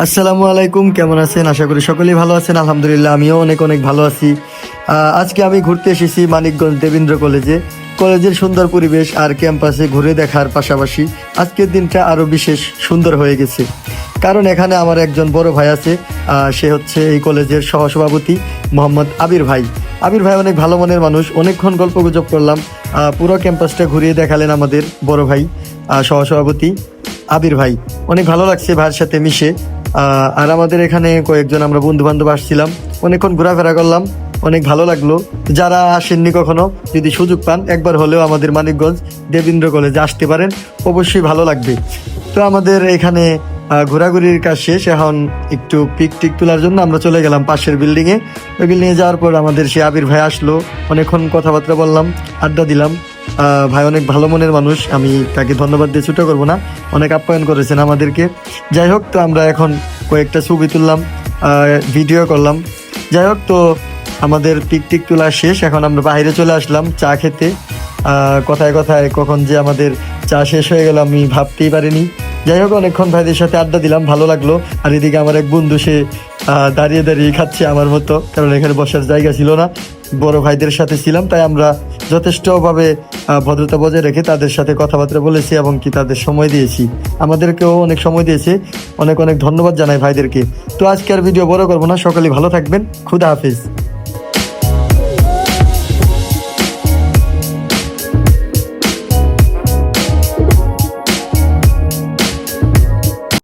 আসসালামু আলাইকুম, কেমন আছেন? আশা করি সকলেই ভালো আছেন। আলহামদুলিল্লাহ, আমিও অনেক অনেক ভালো আছি। আজকে আমি ঘুরতে এসেছি মানিকগঞ্জ দেবেন্দ্র কলেজে। কলেজের সুন্দর পরিবেশ আর ক্যাম্পাসে ঘুরে দেখার পাশাপাশি আজকের দিনটা আরও বিশেষ সুন্দর হয়ে গেছে, কারণ এখানে আমার একজন বড় ভাই আছে। সে হচ্ছে এই কলেজের সহসভাপতি মোহাম্মদ আবির ভাই। আবির ভাই অনেক ভালো মনের মানুষ, অনেকক্ষণ গল্পগুজব করলাম। পুরো ক্যাম্পাসটা ঘুরিয়ে দেখালেন আমাদের বড় ভাই সহসভাপতি আবির ভাই। অনেক ভালো লাগছে ভাইয়ের সাথে মিশে। আর আমাদের এখানে কয়েকজন আমরা বন্ধু বান্ধব আসছিলাম, অনেকক্ষণ ঘোরাফেরা করলাম, অনেক ভালো লাগলো। যারা আসেননি কখনো, যদি সুযোগ পান একবার হলেও আমাদের মানিকগঞ্জ দেবেন্দ্র কলেজে আসতে পারেন, অবশ্যই ভালো লাগবে। তো আমাদের এখানে ঘোরাঘুরির কাজ শেষ, এখন একটু পিক টিক তোলার জন্য আমরা চলে গেলাম পাশের বিল্ডিংয়ে। ওই বিল্ডিংয়ে যাওয়ার পর আমাদের সে আবির ভাই আসলো, অনেকক্ষণ কথাবার্তা বললাম, আড্ডা দিলাম। ভাই অনেক ভালো মনের মানুষ, আমি তাকে ধন্যবাদ দিয়ে ছুটো করবো না, অনেক আপ্যায়ন করেছেন আমাদেরকে। যাই হোক, তো আমরা এখন কয়েকটা ছবি তুললাম, ভিডিও করলাম। যাই হোক, তো আমাদের পিকটিক তোলা শেষ, এখন আমরা বাইরে চলে আসলাম চা খেতে। কথায় কথায় কখন যে আমাদের চা শেষ হয়ে গেল আমি ভাবতেই পারিনি। যাই হোক, অনেকক্ষণ ভাইদের সাথে আড্ডা দিলাম, ভালো লাগলো। আর এদিকে আমার এক বন্ধু, সে দাঁড়িয়ে দাঁড়িয়ে খাচ্ছে আমার মতো, কারণ এখানে বসার জায়গা ছিল না। বড় ভাইদের সাথে ছিলাম, তাই আমরা যথেষ্টভাবে ভদ্রতা বজায় রেখে তাদের সাথে কথাবার্তা বলেছি এবং কি তাদের সময় দিয়েছি, আমাদেরকেও অনেক সময় দিয়েছে। অনেক অনেক ধন্যবাদ জানাই ভাইদেরকে। তো আজকে আর ভিডিও বড় করবো না, সকলেই ভালো থাকবেন। খুদা হাফিজ।